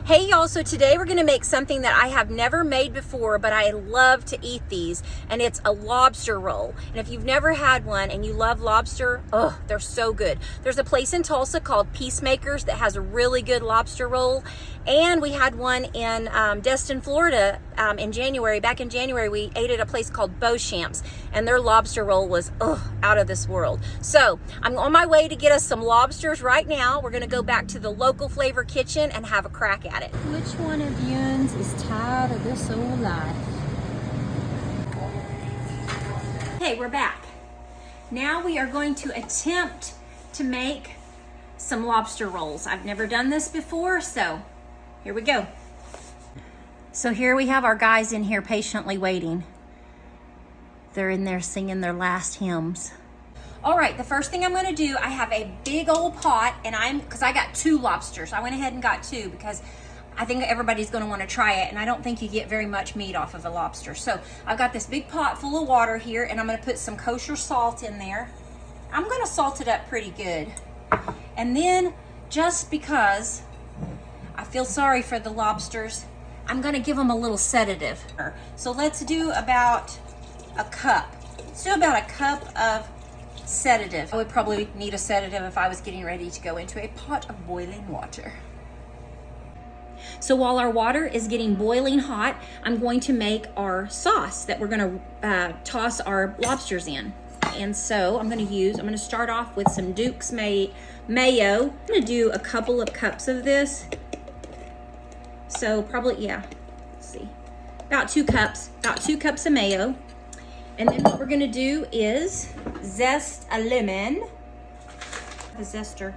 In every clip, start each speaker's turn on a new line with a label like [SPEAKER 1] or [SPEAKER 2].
[SPEAKER 1] Hey y'all, so today we're gonna make something that I have never made before, but I love to eat these, and it's a lobster roll. And if you've never had one and you love lobster, oh, they're so good. There's a place in Tulsa called Peacemakers that has a really good lobster roll, and we had one in Destin, Florida in January. Back in January, we ate at a place called Beauchamp's, and their lobster roll was out of this world. So I'm on my way to get us some lobsters right now. We're gonna go back to the local Flavor Kitchen and have a crack at it.
[SPEAKER 2] Which one of yous is tired of this old life?
[SPEAKER 1] Okay, we're back. Now we are going to attempt to make some lobster rolls. I've never done this before, so here we go. So here we have our guys in here patiently waiting. They're in there singing their last hymns. All right, the first thing I'm gonna do, I have a big old pot, and because I got 2 lobsters. I went ahead and got 2 because I think everybody's gonna wanna try it, and I don't think you get very much meat off of a lobster. So I've got this big pot full of water here, and I'm gonna put some kosher salt in there. I'm gonna salt it up pretty good. And then, just because I feel sorry for the lobsters, I'm gonna give them a little sedative. So let's do about a cup. Let's do about a cup of sedative. I would probably need a sedative if I was getting ready to go into a pot of boiling water. So while our water is getting boiling hot, I'm going to make our sauce that we're gonna toss our lobsters in. And so I'm gonna start off with some Duke's mayo. I'm gonna do a couple of cups of this. So probably, let's see, about 2 cups of mayo. And then what we're gonna do is zest a lemon. A zester.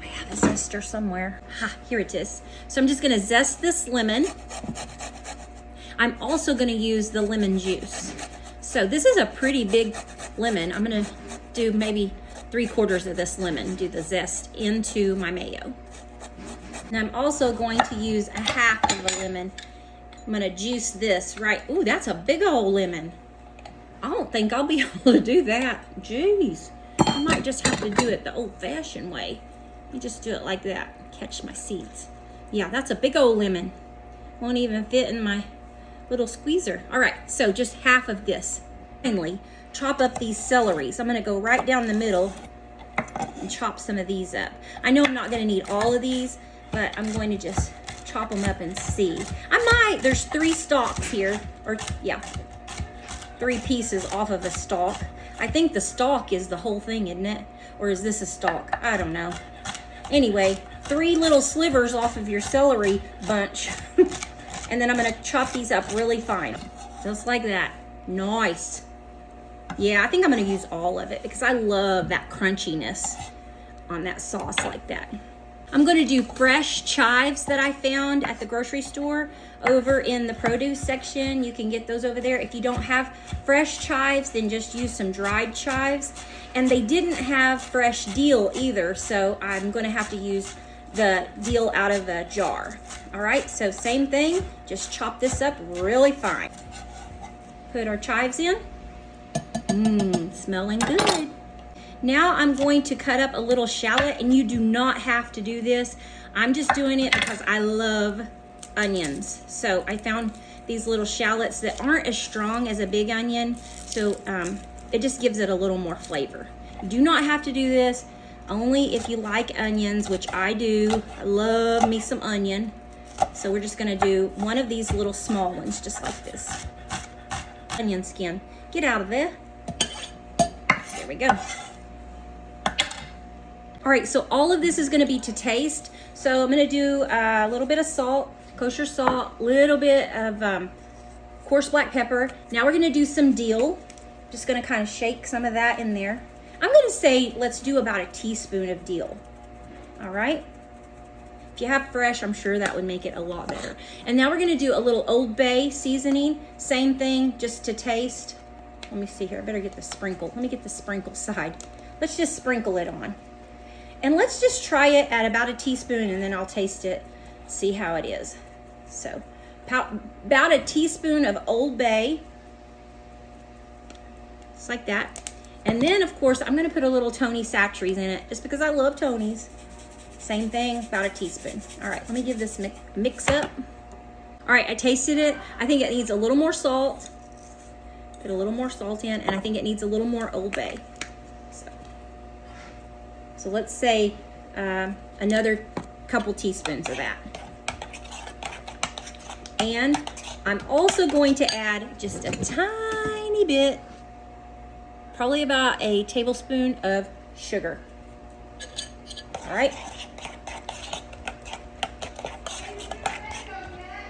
[SPEAKER 1] I have a zester somewhere. Here it is. So I'm just gonna zest this lemon. I'm also gonna use the lemon juice. So this is a pretty big lemon. I'm gonna do maybe 3/4 of this lemon, do the zest into my mayo. And I'm also going to use a half of a lemon. I'm gonna juice this right. Ooh, that's a big old lemon. I don't think I'll be able to do that. Jeez, I might just have to do it the old-fashioned way. You just do it like that, catch my seeds. Yeah, that's a big old lemon. Won't even fit in my little squeezer. All right, so just half of this. Finally, chop up these celeries. I'm gonna go right down the middle and chop some of these up. I know I'm not gonna need all of these, but I'm going to just chop them up and see. There's 3 stalks here, or yeah, 3 pieces off of a stalk. I think the stalk is the whole thing, isn't it? Or is this a stalk? I don't know. Anyway, 3 little slivers off of your celery bunch. And then I'm gonna chop these up really fine. Just like that. Nice. Yeah, I think I'm gonna use all of it because I love that crunchiness on that sauce like that. I'm gonna do fresh chives that I found at the grocery store over in the produce section. You can get those over there. If you don't have fresh chives, then just use some dried chives. And they didn't have fresh dill either, so I'm gonna have to use the dill out of a jar. All right, so same thing, just chop this up really fine. Put our chives in. Smelling good. Now I'm going to cut up a little shallot, and you do not have to do this. I'm just doing it because I love onions. So I found these little shallots that aren't as strong as a big onion, so it just gives it a little more flavor. You do not have to do this, only if you like onions, which I do. I love me some onion. So we're just gonna do one of these little small ones, just like this. Onion skin, get out of there. There we go. All right, so all of this is gonna be to taste. So I'm gonna do a little bit of salt, kosher salt, a little bit of coarse black pepper. Now we're gonna do some dill. Just gonna kind of shake some of that in there. I'm gonna say, let's do about a teaspoon of dill. All right? If you have fresh, I'm sure that would make it a lot better. And now we're gonna do a little Old Bay seasoning. Same thing, just to taste. Let me see here, I better get the sprinkle. Let me get the sprinkle side. Let's just sprinkle it on. And let's just try it at about a teaspoon, and then I'll taste it, see how it is. So about a teaspoon of Old Bay, just like that. And then, of course, I'm gonna put a little Tony Satcheries in it, just because I love Tony's. Same thing, about a teaspoon. All right, let me give this mix up. All right, I tasted it. I think it needs a little more salt. Put a little more salt in, and I think it needs a little more Old Bay. So let's say another couple teaspoons of that. And I'm also going to add just a tiny bit, probably about a tablespoon of sugar. All right.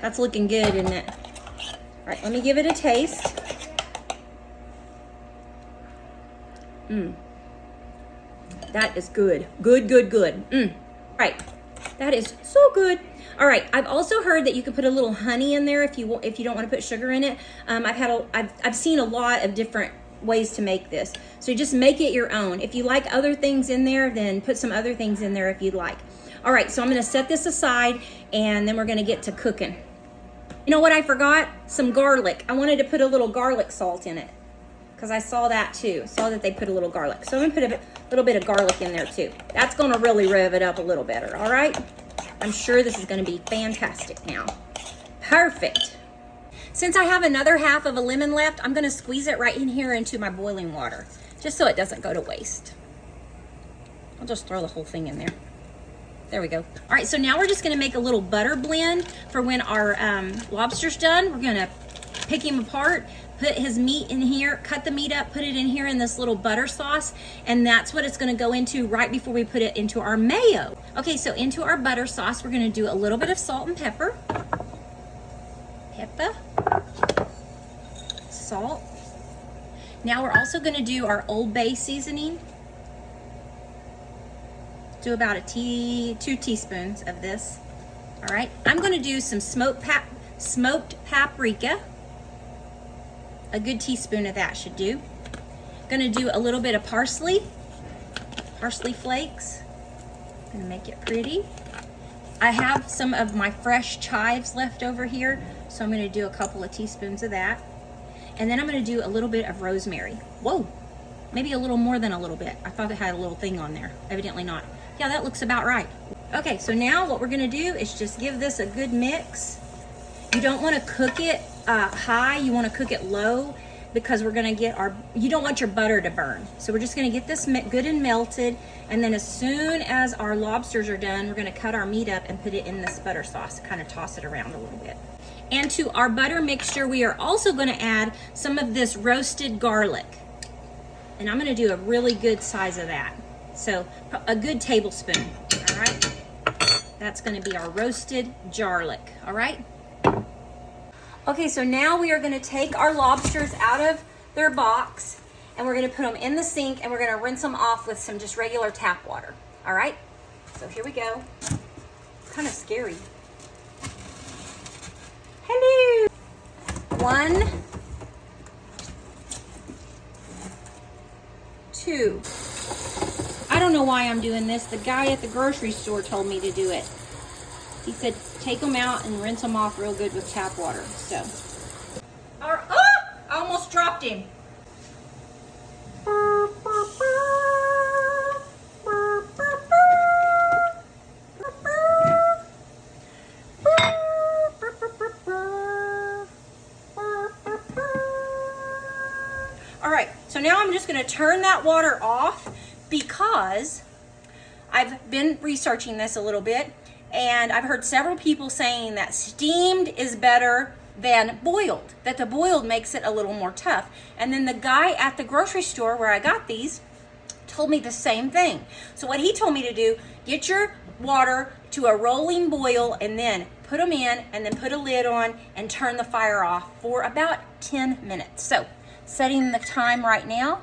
[SPEAKER 1] That's looking good, isn't it? All right, let me give it a taste. That is good. Good. Right. That is so good. All right. I've also heard that you can put a little honey in there if you don't want to put sugar in it. I've seen a lot of different ways to make this. So just make it your own. If you like other things in there, then put some other things in there if you'd like. All right. So I'm going to set this aside, and then we're going to get to cooking. You know what I forgot? Some garlic. I wanted to put a little garlic salt in it, because I saw that too. Saw that they put a little garlic. So I'm going to put a little bit of garlic in there too. That's going to really rev it up a little better, all right? I'm sure this is going to be fantastic now. Perfect. Since I have another half of a lemon left, I'm going to squeeze it right in here into my boiling water, just so it doesn't go to waste. I'll just throw the whole thing in there. There we go. All right, so now we're just going to make a little butter blend for when our lobster's done. We're going to pick him apart, put his meat in here, cut the meat up, put it in here in this little butter sauce, and that's what it's going to go into right before we put it into our mayo. Okay, so into our butter sauce, we're going to do a little bit of salt and pepper. Salt. Now we're also going to do our Old Bay seasoning. Do about 2 teaspoons of this. All right, I'm going to do some smoked paprika. A good teaspoon of that should do. Going to do a little bit of parsley flakes. Going to make it pretty. I have some of my fresh chives left over here, so I'm going to do a couple of teaspoons of that. And then I'm going to do a little bit of rosemary. Whoa, maybe a little more than a little bit. I thought it had a little thing on there. Evidently not. Yeah, that looks about right. Okay, so now what we're going to do is just give this a good mix. You don't want to cook it high, you want to cook it low, because we're going to get you don't want your butter to burn. So we're just going to get this good and melted, and then as soon as our lobsters are done, we're going to cut our meat up and put it in this butter sauce, kind of toss it around a little bit. And to our butter mixture, we are also going to add some of this roasted garlic. And I'm going to do a really good size of that. So a good tablespoon, all right? That's going to be our roasted garlic, all right? Okay, so now we are going to take our lobsters out of their box, and we're going to put them in the sink, and we're going to rinse them off with some just regular tap water, all right? So here we go. Kind of scary. Hello. 1, 2. I don't know why I'm doing this. The guy at the grocery store told me to do it. He said take them out and rinse them off real good with tap water. So, I almost dropped him. All right, so now I'm just going to turn that water off, because I've been researching this a little bit, and I've heard several people saying that steamed is better than boiled, that the boiled makes it a little more tough. And then the guy at the grocery store where I got these told me the same thing. So what he told me to do, get your water to a rolling boil, and then put them in, and then put a lid on and turn the fire off for about 10 minutes. So setting the time right now.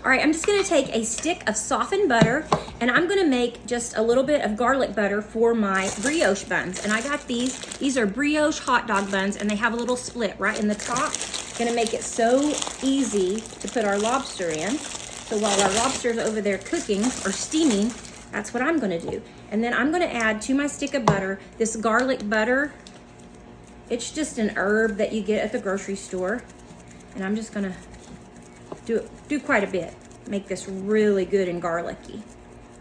[SPEAKER 1] All right, I'm just gonna take a stick of softened butter, and I'm gonna make just a little bit of garlic butter for my brioche buns. And I got these are brioche hot dog buns, and they have a little split right in the top. Gonna make it so easy to put our lobster in. So while our lobster's over there cooking or steaming, that's what I'm gonna do. And then I'm gonna add to my stick of butter this garlic butter. It's just an herb that you get at the grocery store. And I'm just gonna do quite a bit. Make this really good and garlicky.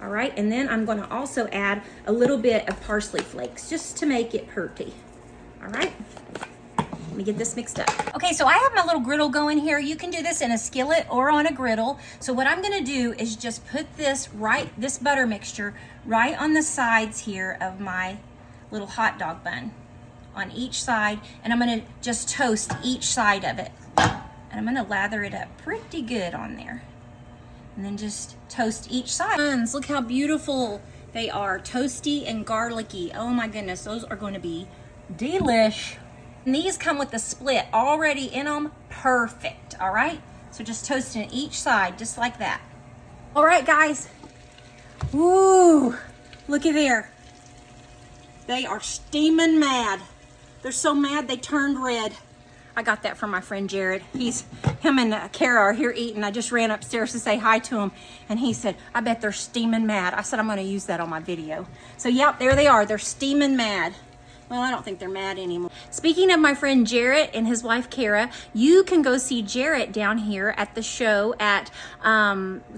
[SPEAKER 1] All right, and then I'm gonna also add a little bit of parsley flakes just to make it pretty. All right, let me get this mixed up. Okay, so I have my little griddle going here. You can do this in a skillet or on a griddle. So what I'm gonna do is just put this butter mixture right on the sides here of my little hot dog bun on each side, and I'm gonna just toast each side of it. And I'm gonna lather it up pretty good on there. And then just toast each side. Look how beautiful they are, toasty and garlicky. Oh my goodness, those are going to be delish. And these come with the split already in them, perfect, all right? So just toasting each side, just like that. All right, guys. Woo, look at there. They are steaming mad. They're so mad they turned red. I got that from my friend Jared. Him and Kara are here eating. I just ran upstairs to say hi to him, and he said, I bet they're steaming mad. I said, I'm gonna use that on my video. So yep, there they are. They're steaming mad. Well, I don't think they're mad anymore. Speaking of my friend Jarrett and his wife Kara, you can go see Jarrett down here at the show at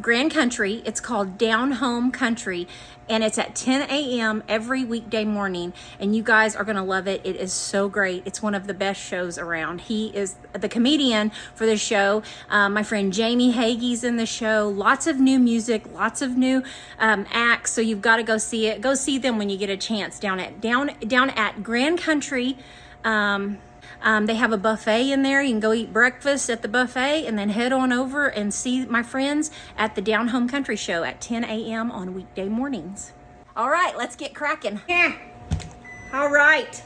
[SPEAKER 1] Grand Country. It's called Down Home Country, and it's at 10 a.m. every weekday morning, and you guys are gonna love it. It is so great. It's one of the best shows around. He is the comedian for the show. My friend Jamie Hagee's in the show. Lots of new music, lots of new acts, so you've got to go see it. Go see them when you get a chance down at Grand Country. They have a buffet in there. You can go eat breakfast at the buffet and then head on over and see my friends at the Down Home Country show at 10 a.m. on weekday mornings. All right, let's get cracking. Yeah. All right.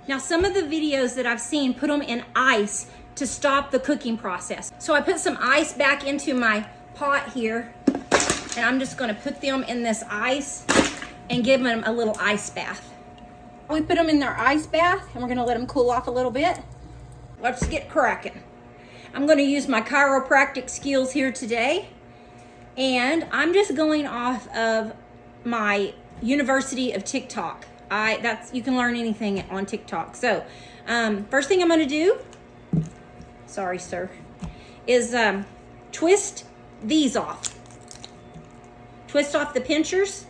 [SPEAKER 1] Now, some of the videos that I've seen put them in ice to stop the cooking process. So I put some ice back into my pot here, and I'm just gonna put them in this ice and give them a little ice bath. We put them in their ice bath, and we're gonna let them cool off a little bit. Let's get cracking. I'm gonna use my chiropractic skills here today, and I'm just going off of my University of TikTok. You can learn anything on TikTok. So, first thing I'm gonna do, sorry sir, is twist these off. Twist off the pinchers.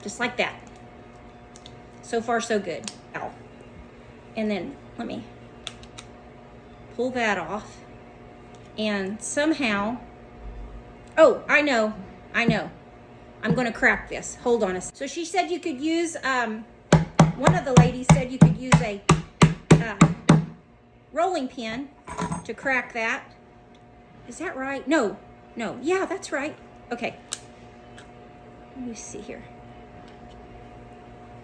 [SPEAKER 1] Just like that. So far, so good. Ow. And then let me pull that off. And somehow, oh, I know. I'm gonna crack this. Hold on a second. So she said you could use, one of the ladies said you could use a rolling pin to crack that. Is that right? No. Yeah, that's right. Okay. Let me see here.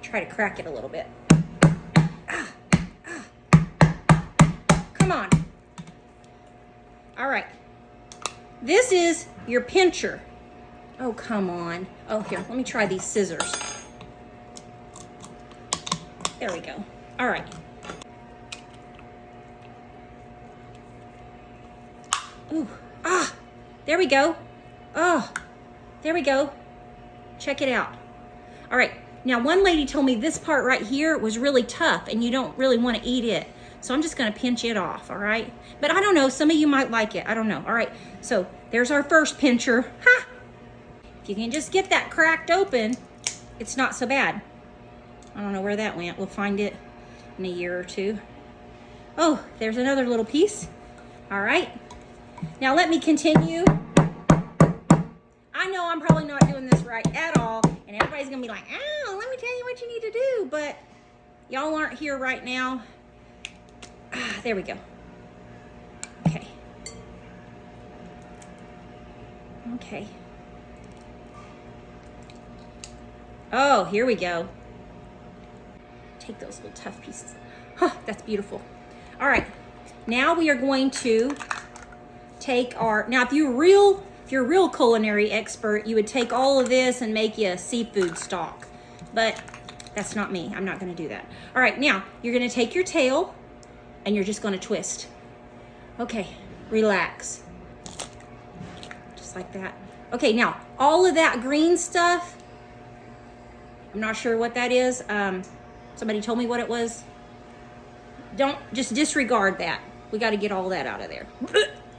[SPEAKER 1] Try to crack it a little bit. Come on. All right. This is your pincher. Oh, come on. Oh, here, let me try these scissors. There we go. All right. Ooh, there we go. Oh, there we go. Check it out. All right. Now, one lady told me this part right here was really tough and you don't really want to eat it. So I'm just going to pinch it off, all right? But I don't know. Some of you might like it. I don't know. All right. So there's our first pincher. Ha! If you can just get that cracked open, it's not so bad. I don't know where that went. We'll find it in a year or two. Oh, there's another little piece. All right. Now let me continue. I know I'm probably not doing this right at all, and everybody's gonna be like, oh, let me tell you what you need to do, but y'all aren't here right now. There we go. Okay. Okay. Oh, here we go. Take those little tough pieces. Huh, that's beautiful. All right, now we are going to take our, now if you're a real culinary expert, you would take all of this and make you a seafood stock, but that's not me. I'm not gonna do that. All right, now you're gonna take your tail and you're just gonna twist. Okay, relax. Just like that. Okay, now all of that green stuff, I'm not sure what that is. Somebody told me what it was. Don't, just disregard that. We got to get all that out of there.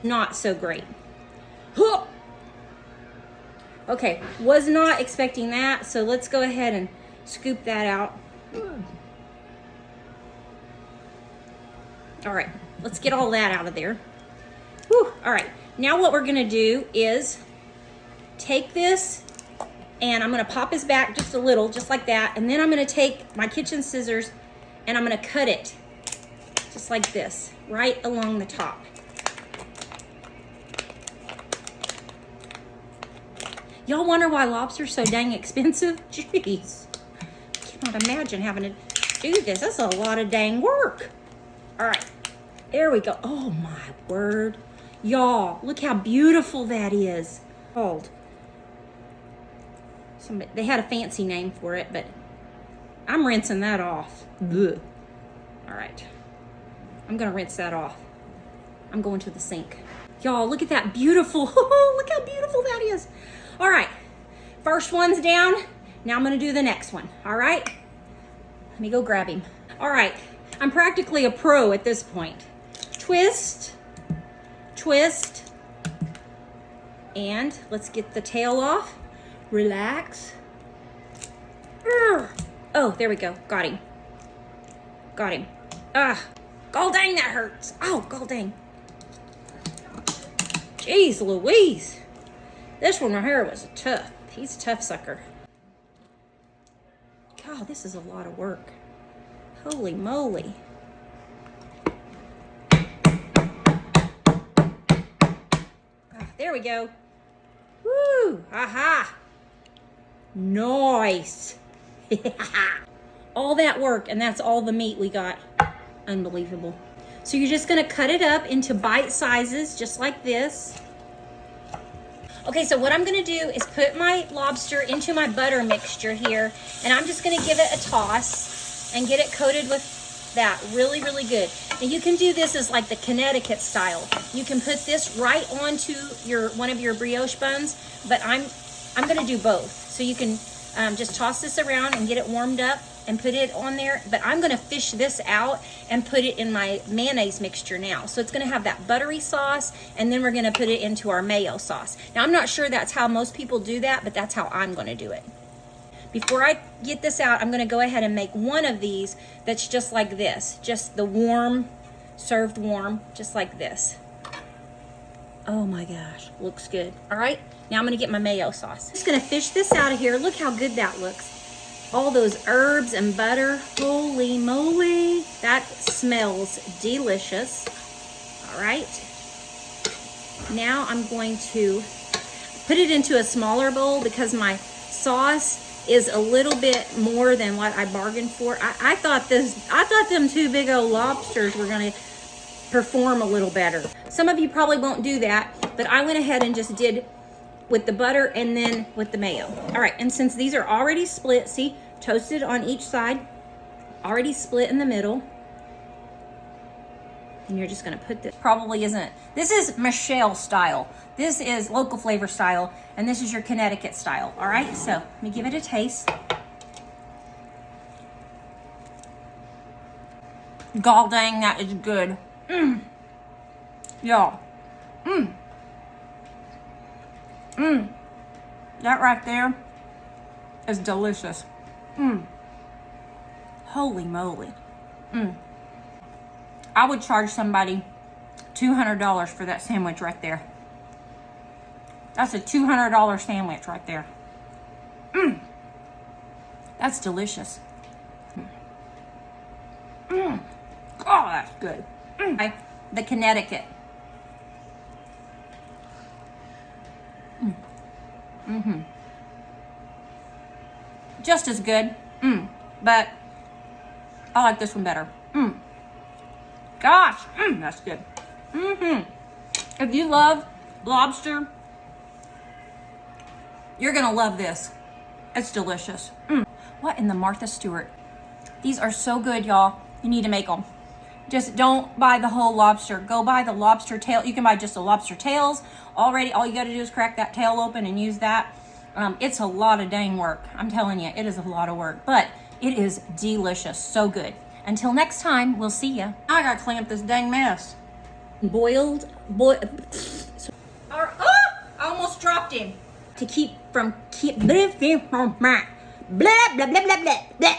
[SPEAKER 1] Not so great. Okay, was not expecting that, so let's go ahead and scoop that out. All right, let's get all that out of there. Whew. All right, now what we're gonna do is take this and I'm gonna pop his back just a little, just like that, and then I'm gonna take my kitchen scissors and I'm gonna cut it just like this, right along the top. Y'all wonder why lobster's so dang expensive? Jeez, cannot imagine having to do this. That's a lot of dang work. All right, there we go. Oh my word. Y'all, look how beautiful that is. Called. They had a fancy name for it, but I'm rinsing that off. Ugh. All right, I'm gonna rinse that off. I'm going to the sink. Y'all, look at that beautiful, look how beautiful that is. All right, first one's down. Now I'm gonna do the next one, all right? Let me go grab him. All right, I'm practically a pro at this point. Twist, twist, and let's get the tail off. Relax. Oh, there we go, got him. Got him. God dang, that hurts. Oh, god dang. Jeez Louise. This one right here was tough. He's a tough sucker. God, this is a lot of work. Holy moly. There we go. Woo! Aha! Nice. All that work, and that's all the meat we got. Unbelievable. So you're just gonna cut it up into bite sizes, just like this. Okay, so what I'm gonna do is put my lobster into my butter mixture here, and I'm just gonna give it a toss and get it coated with that really, really good. And you can do this as like the Connecticut style. You can put this right onto one of your brioche buns, but I'm gonna do both. So you can just toss this around and get it warmed up and put it on there, but I'm gonna fish this out and put it in my mayonnaise mixture now. So it's gonna have that buttery sauce, and then we're gonna put it into our mayo sauce. Now I'm not sure that's how most people do that, but that's how I'm gonna do it. Before I get this out, I'm gonna go ahead and make one of these that's just like this, just the warm, served warm, just like this. Oh my gosh, looks good. All right, now I'm gonna get my mayo sauce. Just gonna fish this out of here. Look how good that looks. All those herbs and butter, holy moly. That smells delicious. All right. Now I'm going to put it into a smaller bowl because my sauce is a little bit more than what I bargained for. I thought them two big old lobsters were gonna perform a little better. Some of you probably won't do that, but I went ahead and just did with the butter and then with the mayo. All right, and since these are already split, see, toasted on each side, already split in the middle, and you're just gonna put this, probably isn't, this is Michelle style, this is local flavor style, and this is your Connecticut style, all right? So let me give it a taste. God dang, that is good. Y'all. That right there is delicious. Holy moly. I would charge somebody $200 for that sandwich right there. That's a $200 sandwich right there. That's delicious. Oh, that's good. The Connecticut. Just as good, but I like this one better. Gosh, that's good. If you love lobster, you're gonna love this. It's delicious. What in the Martha Stewart? These are so good, y'all. You need to make them. Just don't buy the whole lobster. Go buy the lobster tail. You can buy just the lobster tails already. All you got to do is crack that tail open and use that. It's a lot of dang work. I'm telling you, it is a lot of work, but it is delicious. So good. Until next time, we'll see ya. Now I got to clean up this dang mess. Boiled. dropped him. To keep blah, blah, blah, blah, blah.